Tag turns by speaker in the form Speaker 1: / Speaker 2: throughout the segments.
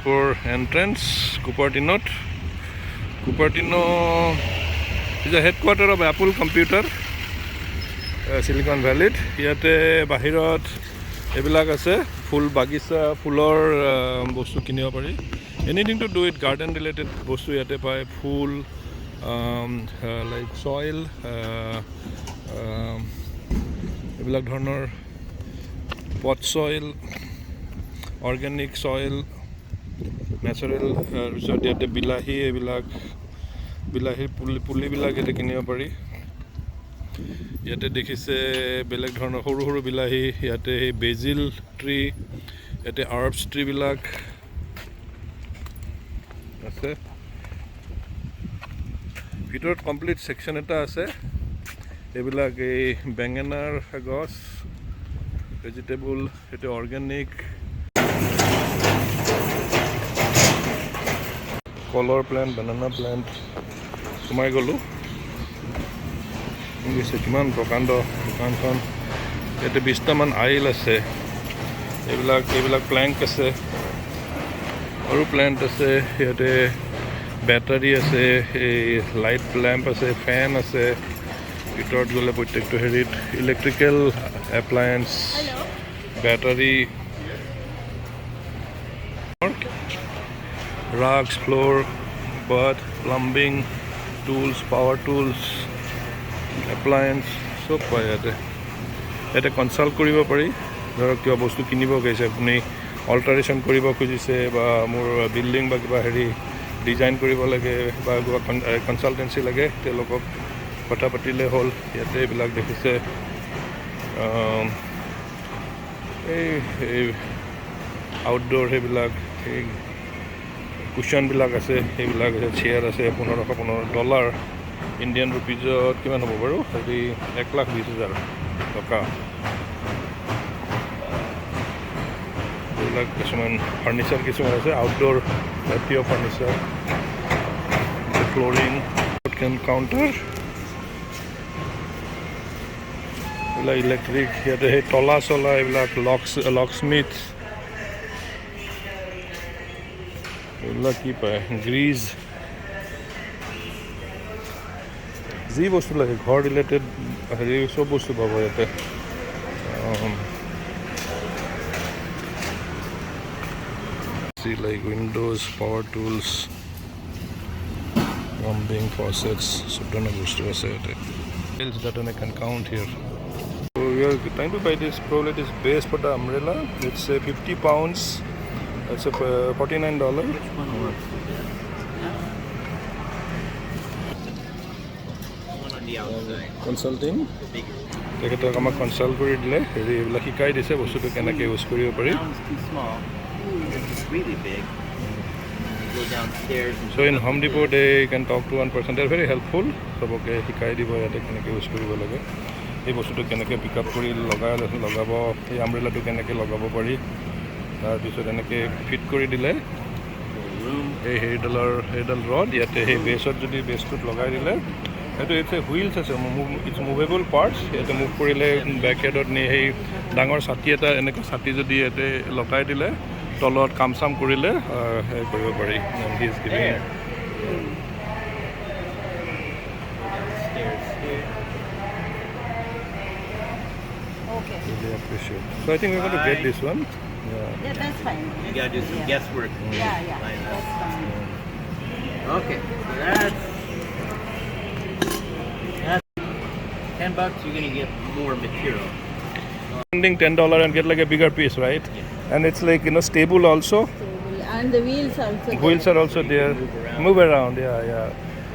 Speaker 1: For entrance, Cupertino. Cupertino is the headquarters of Apple Computer, Silicon Valley. Here, bahirot ebilak ase, full bagisa, fuller bostu kinibo pari. Anything to do with garden related bostu yate pai, full like soil, ebilak dhornor pot soil, organic soil, natural resort yate bilahi ebilak বিলাহীৰ পুলিবিলাক ইয়াতে কিনিব পাৰি ইয়াতে দেখিছে বেলেগ ধৰণৰ সৰু সৰু বিলাহী ইয়াতে এই বেজিল ট্ৰী ইয়াতে আৰ্বছ ট্ৰীবিলাক আছে ভিতৰত কমপ্লিট সেকশন এটা আছে এইবিলাক এই বেঙেনাৰ গছ ভেজিটেবল এটা অৰ্গেনিক কলৰ প্লান্ট বানানা প্লান্ট সোমাই গ'লোঁ কিমান প্ৰকাণ্ড দোকানখন ইয়াতে 20টামান আইল আছে এইবিলাক প্লেংক আছে আৰু প্লেণ্ট আছে ইয়াতে বেটাৰী আছে এই লাইট লেম্প আছে ফেন আছে ভিতৰত গ'লে প্ৰত্যেকটো হেৰিত electrical appliance battery rugs, floor, bath, plumbing, tools, power tools, appliance, সব পায় ইয়াতে কনসাল্ট কৰিব পাৰি ধৰক কিবা বস্তু কিনিব গৈছে আপুনি অল্টাৰেশ্যন কৰিব খুজিছে বা মোৰ বিল্ডিং বা কিবা হেৰি ডিজাইন কৰিব লাগে বা কিবা কনসালটেন্সি লাগে তেওঁলোকক কথা পাতিলে হ'ল ইয়াতে এইবিলাক দেখিছে এই আউটডোৰ সেইবিলাক এই কুশন বিলাক আছে এইবিলাক আছে চেয়াৰ আছে $1515 ইণ্ডিয়ান ৰুপিজত কিমান হ'ব বাৰু হেৰি 1,20,000 টকা এইবিলাক কিছুমান ফাৰ্নিচাৰ কিছুমান আছে outdoor patio' furniture flooring counter এইবিলাক ইলেক্ট্ৰিক ইয়াতে সেই তলা চলা এইবিলাক লকস্মিথ এইবিলাক কি পায় গ্ৰীজ যি বস্তু লাগে ঘৰ ৰিলেটেড হেৰি চব বস্তু পাব ইয়াতে like windows power tools plumbing faucets সব ধৰণৰ বস্তু আছে ইয়াতে bills that I can count here so we are trying to buy this probably this base for the umbrella it's 50 pounds it's $49 consulting তেখেতক আমাক কনসাল্ট কৰি দিলে হেৰি এইবিলাক শিকাই দিছে বস্তুটো কেনেকৈ ইউজ কৰিব পাৰি so in Home Depot they can talk to one person they're very helpful সবকে শিকাই দিব ইয়াতে কেনেকৈ ইউজ কৰিব লাগে এই বস্তুটো কেনেকৈ পিক আপ কৰি লগাব এই আমব্ৰেলাটো কেনেকৈ লগাব পাৰি তাৰপিছত এনেকৈ ফিট কৰি দিলে এই সেইডাল ৰড ইয়াতে সেই বেছত যদি বেছটোত লগাই দিলে সেইটো ইটছ হুইলছ আছে ইটছ মুভেবল পাৰ্টছ ইয়াতে মুভ কৰিলে বেক হেডত নি সেই ডাঙৰ ছাতি এটা এনেকৈ ছাতি যদি ইয়াতে লগাই দিলে তলত কাম চাম কৰিলে সেই কৰিব পাৰি he is giving
Speaker 2: Okay.
Speaker 1: Really appreciate so I think we're going to get this one
Speaker 2: Yeah, that's fine.
Speaker 3: You gotta do some guesswork.
Speaker 2: Yeah, that's fine.
Speaker 3: Okay, so that's $10. You're gonna get more material.
Speaker 1: Spending $10 and get like a bigger piece, right?
Speaker 3: Yeah.
Speaker 1: And it's like stable also.
Speaker 2: And the wheels also.
Speaker 1: Wheels are also there. Move around, yeah.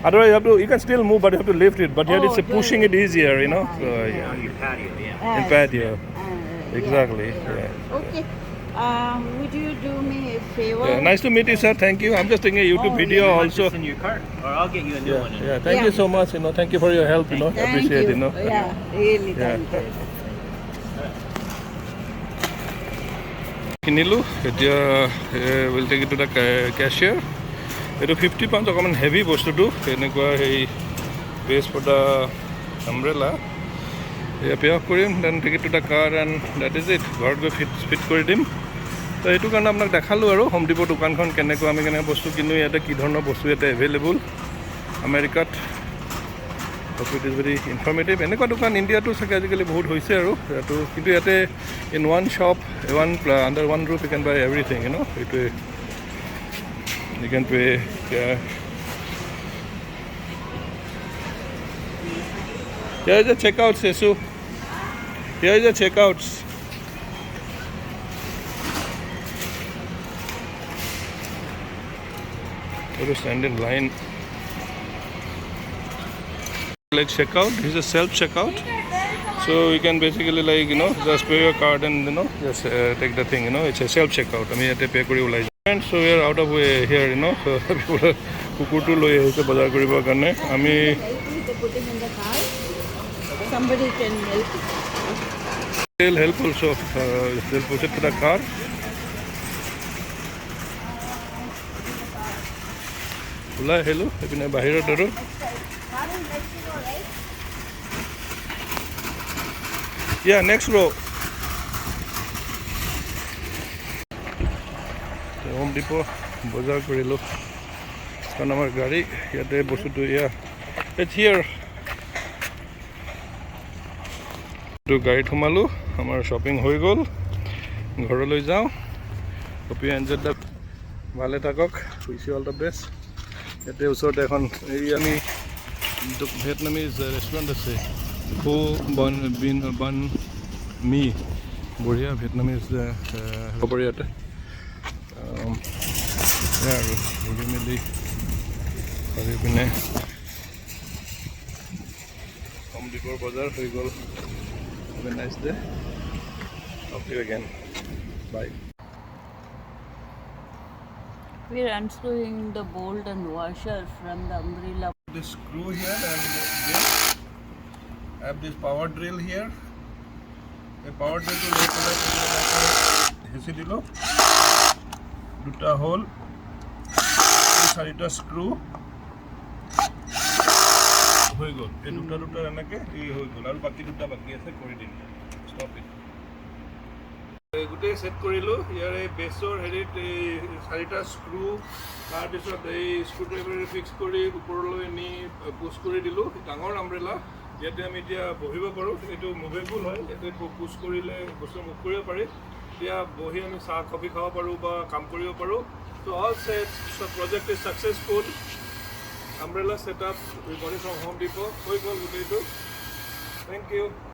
Speaker 1: Otherwise, you can still move, but you have to lift it. But here it's pushing it easier, So yeah.
Speaker 3: On your patio, yeah.
Speaker 1: In patio, exactly. Yeah.
Speaker 2: Okay. Would you do me a favor?
Speaker 1: Yeah, nice to meet you, sir. Thank you. I'm just taking a YouTube video
Speaker 3: You want
Speaker 1: also.
Speaker 3: this in your cart, or I'll get you a new one.
Speaker 1: Yeah. Thank you so much. Thank you for your help.
Speaker 2: Thank
Speaker 1: Appreciate
Speaker 2: you.
Speaker 1: it.
Speaker 2: Yeah, really.
Speaker 1: Yeah.
Speaker 2: Thank you.
Speaker 1: কিনিলোঁ এতিয়া will take it to the cashier এইটো 50 pounds অকণমান heavy বস্তুটো এনেকুৱা সেই base for the umbrella এয়া pay off কৰিম then take it to the car and that is it ঘৰত গৈ ফিট কৰি দিম তো সেইটো কাৰণে আপোনাক দেখালোঁ আৰু হোম ডিপৰ দোকানখন কেনেকুৱা আমি কেনেকৈ বস্তু কিনো ইয়াতে কি ধৰণৰ বস্তু ইয়াতে এভেইলেবল আমেৰিকাত। It is very informative. এনেকুৱা দোকান ইণ্ডিয়াতো চাগে আজিকালি বহুত হৈছে আৰু ইয়াতো, কিন্তু ইয়াতে in one shop under one roof you can buy everything সেইটোৱে। You can pay Here is the checkouts, Yesu. Here is the checkouts. You to stand in line. Like checkout, this is a self checkout. So you can basically just pay your card and just take the thing. It's a self checkout. I mean, you pay kuri ulai. And so we are out of way here. So people kukurtu loi ahise bazar koribar karone. Ami
Speaker 2: put him in the car. Somebody can help.
Speaker 1: They'll help also. They'll push it to the car. Ulai hello. Epine bahirot aru. Yeah, next row. Home depot বজাৰ কৰিলোঁ কাৰণ আমাৰ গাড়ী ইয়াতে বস্তুটো it's হিয়াৰ। গাড়ীত সোমালোঁ, আমাৰ শ্বপিং হৈ গ'ল, ঘৰলৈ যাওঁ। কপি এনজয় দ্য ভালে থাকক, wish you all the best. ইয়াতে ওচৰতে এখন এই আমি ভিয়েটনামিজ ৰেষ্টুৰেণ্ট আছে, বন মি, বঢ়িয়া ভিয়েটনামিজ হ'ব ইয়াতে। আৰু ঘূৰি মেলি কৰি পিনে হোম ডিপৰ বজাৰ হৈ গ'ল। Have a nice day. Talk to you again. Bye.
Speaker 2: We are unscrewing the bolt and washer from the umbrella.
Speaker 1: This screw here and this. I have this power drill here. The power drill to lay hesi dilo. দুটা whole, চাৰিটা screw হৈ গ'ল। এই দুটা এনেকৈ এই হৈ গ'ল আৰু বাকী দুটা বাকী আছে, কৰি দিম। Stop it. গোটেই ছেট কৰিলোঁ। ইয়াৰ এই বেছৰ হেৰিত এই চাৰিটা স্ক্ৰু, তাৰপিছত এই স্ক্ৰু ড্ৰাইভাৰে ফিক্স কৰি ওপৰলৈ নি পুছ কৰি দিলোঁ। ডাঙৰ আমব্ৰেলা ইয়াতে আমি এতিয়া বহিব পাৰোঁ। এইটো মুভেবল হয়, ইয়াতে পুছ কৰিলে বস্তু মুভ কৰিব পাৰি। এতিয়া বহি আমি চাহ কফি খাব পাৰোঁ বা কাম কৰিব পাৰোঁ। So' all set, project is successful. Umbrella set up we got it from Home Depot, হৈ গ'ল গোটেইটো। Thank U.